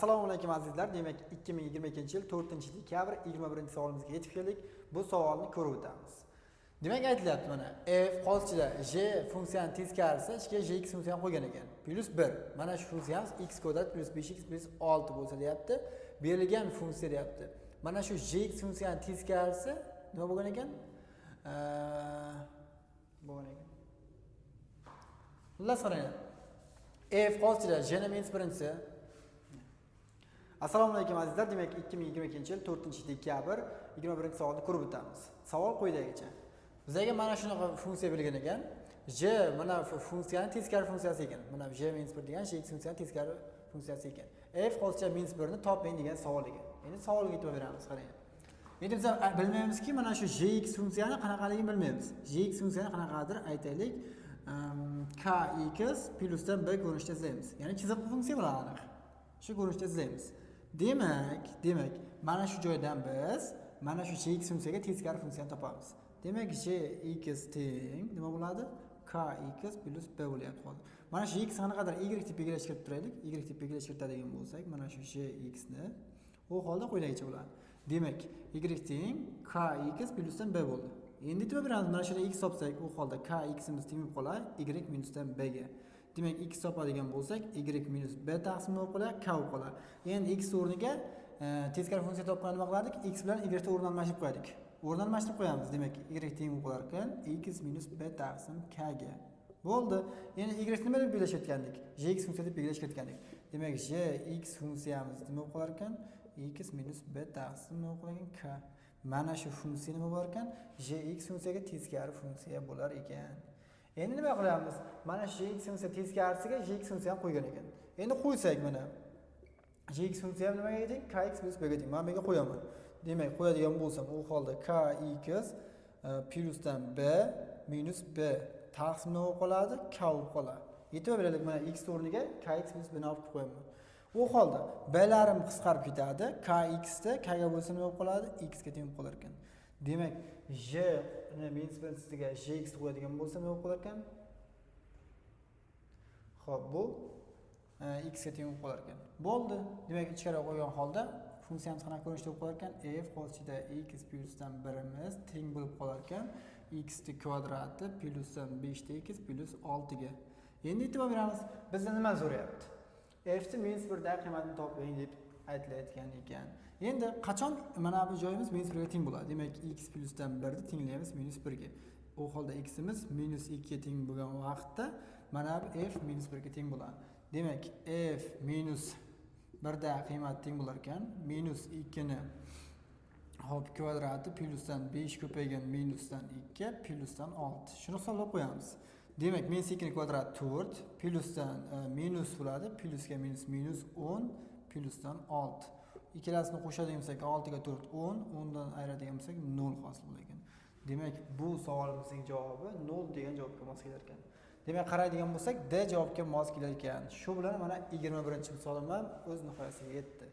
Assalomu alaykum azizlar. Demak, 2022-yil 4-dekabr 21-savolimizga yetib keldik. Bu savolni ko'rib o'tamiz. Demak, aytilyapti mana f qolchida j funksiyani teskarisi ichiga jx funksiyani qo'ygan ekan. +1. Mana shu funksiyamiz x kvadrat + 5x + 6 bo'lsa deyapti. Berilgan funksiya deyapti. Mana shu jx funksiyani teskarisi nima bo'lgan ekan? Xullas qarang. f qolchida j ni birinchisi. Assalomu alaykum azizlar. Demak, 2022-yil 4-dekabr 21-savolni ko'rib o'tamiz. Savol quyidagicha. Bizga mana shunaqa funksiya berilgan ekan. J mana funksiyani teskari funksiyasi ekan. Mana j - 1 degan x funksiyani teskari funksiyasi ekan. F qolcha - 1 ni toping degan savol ekan. Endi savolga e'tibor beramiz, qarang. Endi biz bilmaymizki, mana shu jx funksiyani qanaqaligini bilmaymiz. Jx funksiyani qanaqadir aytaylik, kx plusdan b ko'rinishda izlaymiz. Ya'ni chiziqli funksiya bilan aniq. Shu ko'rinishda izlaymiz. Demak, mana shu joydan biz mana shu jx funksiyaga teskari funksiyani topamiz. Demak, jx teng nima bo'ladi? Kx plus b bo'lyapti hozir. Mana shu x qanaqadir y tipiga kelishtirib turaylik. Y tipiga kelishtiradigan bo'lsak, mana shu jx ni u holda quyidagicha bo'ladi. Demak, y teng kx plusdan b bo'ldi. Endi e'tibor beramiz, mana shunda x topsak, u holda kximiz teng bo'lib qoladi y minusdan b ga. Demak, x topadigan bo'lsak, y minus b taqsim bo'lib qoladi, k bo'lib qoladi. Endi x o'rniga teskari funksiya topganda nima qilardik? X bilan y ni o'rni almashtirib qo'ydik. O'rni almashtirib qo'yamiz. Demak, y teng bo'lib qolar ekan x minus b taqsim k ga. Bo'ldi. Endi y nima deb belgilashayotgandik? Jx funksiya deb belgilashayotgandik. Demak, jx funksiyamiz nima bo'lib qolar ekan? X minus b taqsim nima bo'lib qolar ekan? K. Mana shu funksiya nima bo'lar ekan? Jx funksiyaga teskari funksiya bo'lar ekan. Endi nima qilyapmiz? Mana shu jx funksiya teskarisiga jx funksiyani qo'ygan ekan. Endi qo'ysak mana jx funksiya nimaga teng? Kx plus b ga teng. Men bunga qo'yaman. Demak, qo'yadigan bo'lsam, u holda kx plusdan b minus b taqsim nima bo'lib qoladi? K bo'lib qoladi. E'tibor beraylik, mana x o'rniga kx plus b ni olib qo'yaman. U holda b'larim qisqarib ketadi. Kx da k ga bo'lsa nima bo'lib qoladi? X ga teng bo'lib qolar ekan. Demak, j ni -1-siga jx qo'yadigan bo'lsa nima bo'lib qolar ekan? Xo'p, bu x ga teng bo'lib qolar ekan. Bo'ldi. Demak, ichkariga qo'ygan holda funksiyamiz qanaqa ko'rinishda bo'lib qolar ekan? F qolchida x plusdan 1imiz teng bo'lib qolar ekan x ni kvadrati plusdan 5x plus 6 ga. Endi e'tibor beramiz. Bizdan nima so'rayapti? F ni -1 da qiymatini toping deb aytilayotgan ekan. Endi qachon mana bu joyimiz -1 ga teng bo'ladi? Demak, x plusdan 1 ni tenglaymiz -1 ga. U holda x imiz -2 ga teng bo'lgan vaqtda mana bu f -1 ga teng bo'ladi. Demak, f -1 da qiymat teng bo'lar ekan. -2 ni hop kvadrati plusdan 5 ko'paygan minusdan 2 plusdan 6. Shuni hisoblab qo'yamiz. Demak, -2 ni kvadrati 4 plusdan minus bo'ladi. Plusga minus -10 plusdan 6. Ikkalasini qo'shadigan bo'lsak 6 ga 4 10, 10 dan ayiradigan bo'lsak 0 hosil bo'lar ekan. Demak, bu savolimizning javobi 0 degan javobga mos kelar ekan. Demak, qaraydigan bo'lsak D javobga mos kelar ekan. Shu bilan mana 21-misolim ham o'z nihoyasiga yetdi.